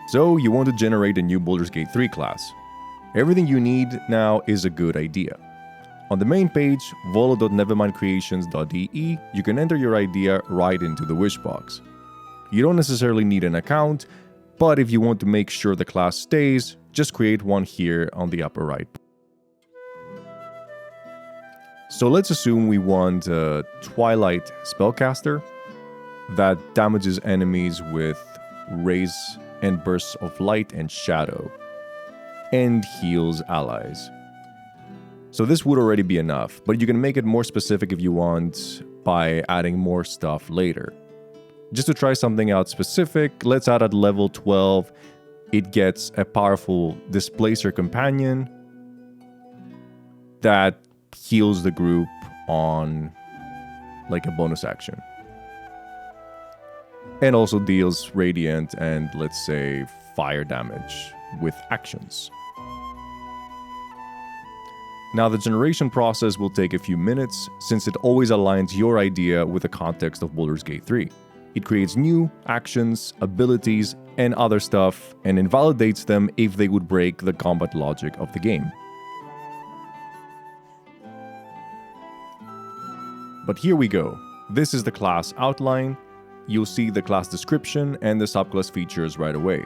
So you want to generate a new Baldur's Gate 3 class. Everything you need now is a good idea. On the main page, volo.nevermindcreations.de, you can enter your idea right into the wish box. You don't necessarily need an account, but if you want to make sure the class stays, just create one here on the upper right. So let's assume we want a Twilight spellcaster that damages enemies with rays and bursts of light and shadow, and heals allies. So this would already be enough, but you can make it more specific if you want by adding more stuff later. Just to try something out specific, let's add at level 12, it gets a powerful Displacer companion that heals the group on like a bonus action. And also deals radiant and, let's say, fire damage with actions. Now the generation process will take a few minutes since it always aligns your idea with the context of Baldur's Gate 3. It creates new actions, abilities, and other stuff, and invalidates them if they would break the combat logic of the game. But here we go. This is the class outline. You'll see the class description and the subclass features right away.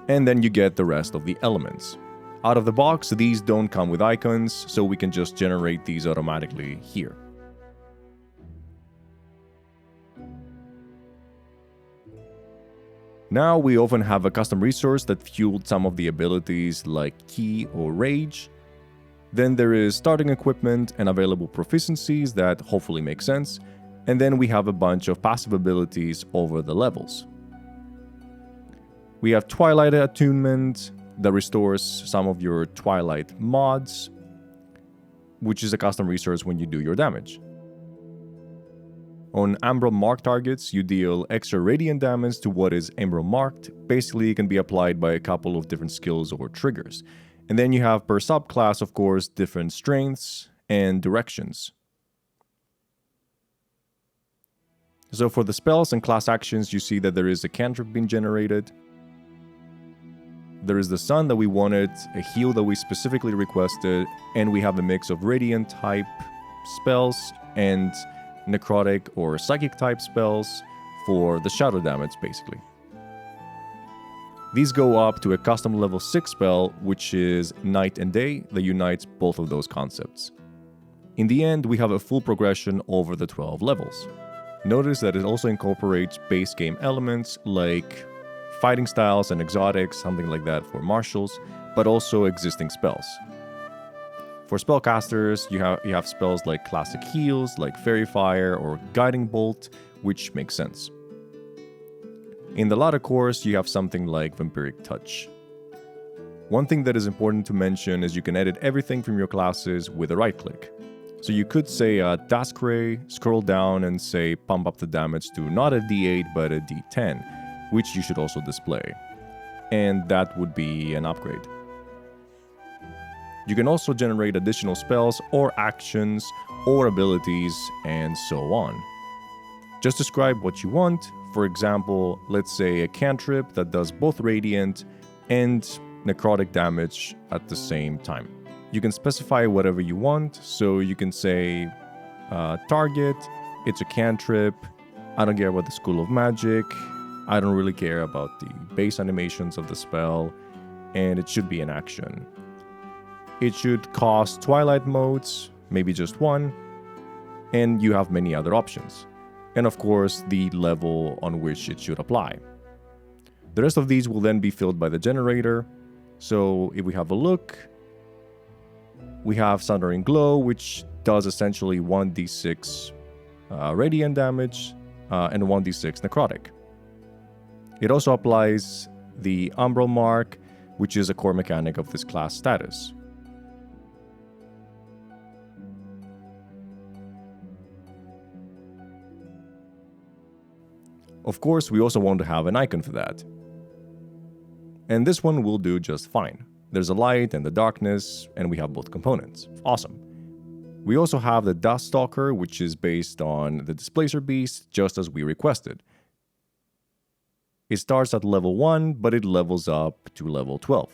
And then you get the rest of the elements. Out of the box, these don't come with icons, so we can just generate these automatically here. Now we often have a custom resource that fueled some of the abilities like Ki or Rage. Then there is starting equipment and available proficiencies that hopefully make sense. And then we have a bunch of passive abilities over the levels. We have Twilight Attunement that restores some of your Twilight mods, which is a custom resource when you do your damage. On Umbral Marked targets, you deal extra radiant damage to what is Umbral Marked. Basically, it can be applied by a couple of different skills or triggers. And then you have per subclass, of course, different strengths and directions. So for the spells and class actions, you see that there is a cantrip being generated. There is the sun that we wanted, a heal that we specifically requested, and we have a mix of radiant type spells and necrotic or psychic type spells for the shadow damage, basically. These go up to a custom level 6 spell, which is Night and Day, that unites both of those concepts. In the end, we have a full progression over the 12 levels. Notice that it also incorporates base game elements like fighting styles and exotics, something like that for martials, but also existing spells. For spellcasters, you have spells like classic heals, like Fairy Fire or Guiding Bolt, which makes sense. In the latter course, you have something like Vampiric Touch. One thing that is important to mention is you can edit everything from your classes with a right click. So you could say Task Ray, scroll down and say pump up the damage to not a D8 but a D10, which you should also display. And that would be an upgrade. You can also generate additional spells or actions or abilities and so on. Just describe what you want. For example, let's say a cantrip that does both radiant and necrotic damage at the same time. You can specify whatever you want, so you can say target, it's a cantrip, I don't care about the School of Magic, I don't really care about the base animations of the spell, and it should be an action. It should cost Twilight modes, maybe just one, and you have many other options. And of course, the level on which it should apply. The rest of these will then be filled by the generator. So if we have a look, we have Sundering Glow, which does essentially 1d6 radiant damage and 1d6 necrotic. It also applies the Umbral Mark, which is a core mechanic of this class status. Of course, we also want to have an icon for that. And this one will do just fine. There's a light and the darkness, and we have both components. Awesome. We also have the Dust Stalker, which is based on the Displacer Beast, just as we requested. It starts at level 1, but it levels up to level 12.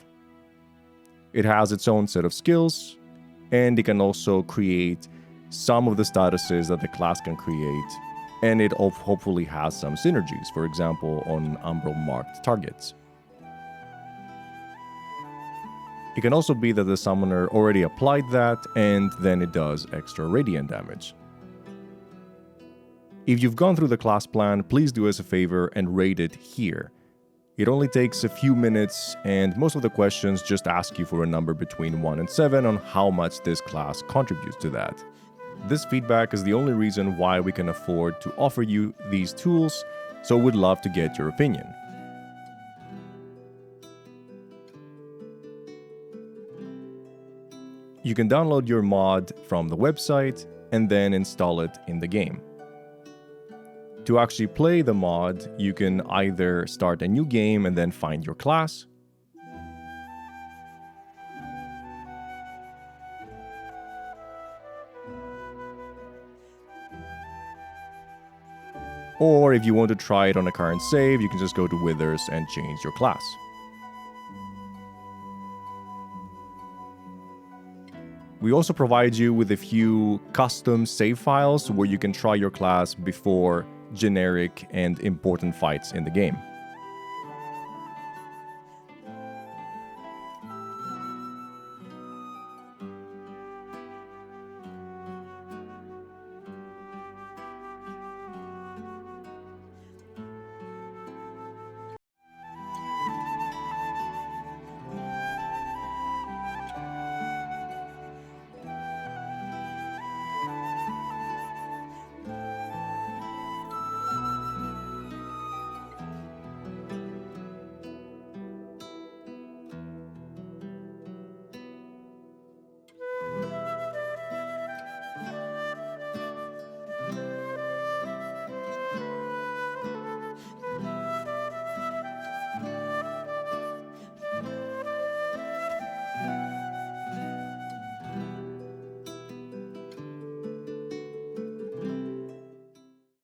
It has its own set of skills, and it can also create some of the statuses that the class can create, and it hopefully has some synergies, for example, on umbral-marked targets. It can also be that the summoner already applied that, and then it does extra radiant damage. If you've gone through the class plan, please do us a favor and rate it here. It only takes a few minutes, and most of the questions just ask you for a number between 1 and 7 on how much this class contributes to that. This feedback is the only reason why we can afford to offer you these tools, so we'd love to get your opinion. You can download your mod from the website and then install it in the game. To actually play the mod, you can either start a new game and then find your class, or if you want to try it on a current save, you can just go to Withers and change your class. We also provide you with a few custom save files where you can try your class before generic and important fights in the game.